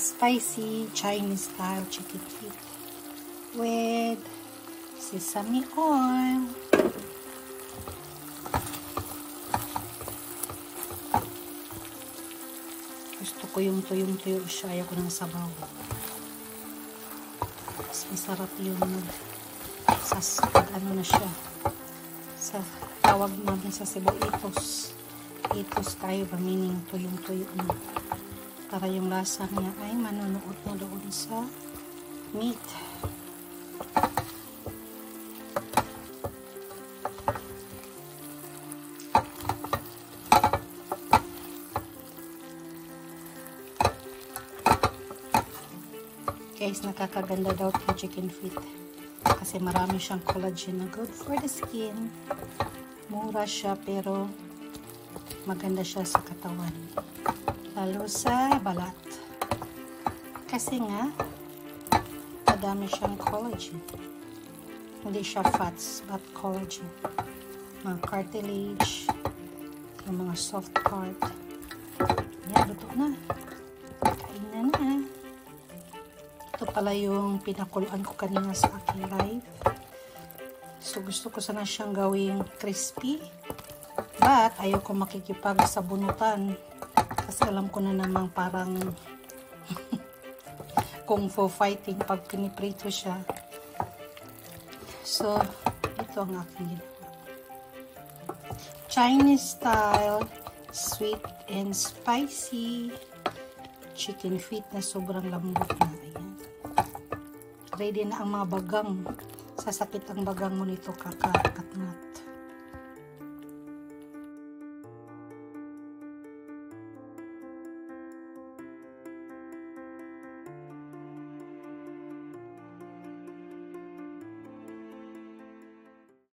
spicy Chinese style chicken feet with sesame oil. Gusto ko yung tuyong-tuyo siya. Ayaw ko ng sabaw. Mas masarap yung ano na siya. Sa tawag namin sa Cebu, itos. Itos tayo ba, meaning tuyong-tuyo na. Para yung lasa niya ay manunuot na doon sa meat. Guys, nakakaganda daw yung chicken feet kasi marami siyang collagen na good for the skin. Mura siya pero maganda siya sa katawan, lalo sa balat kasi nga madami siyang collagen. Hindi siya fats but collagen, mga cartilage, yung mga soft part. Yan, luto na, kain na na. Ito pala yung pinakuluan ko kanina sa aking live. So, gusto ko sana siyang gawing crispy. But, ayaw ko makikipag sa bunutan. Kasi alam ko na namang parang kung fu fighting pag piniprito siya. So, ito ang aking ginawa. Chinese style, sweet and spicy chicken feet na sobrang lambot na. Ayan. Ready na ang mga bagang. Sasakit ang bagang mo nito, kakatngat.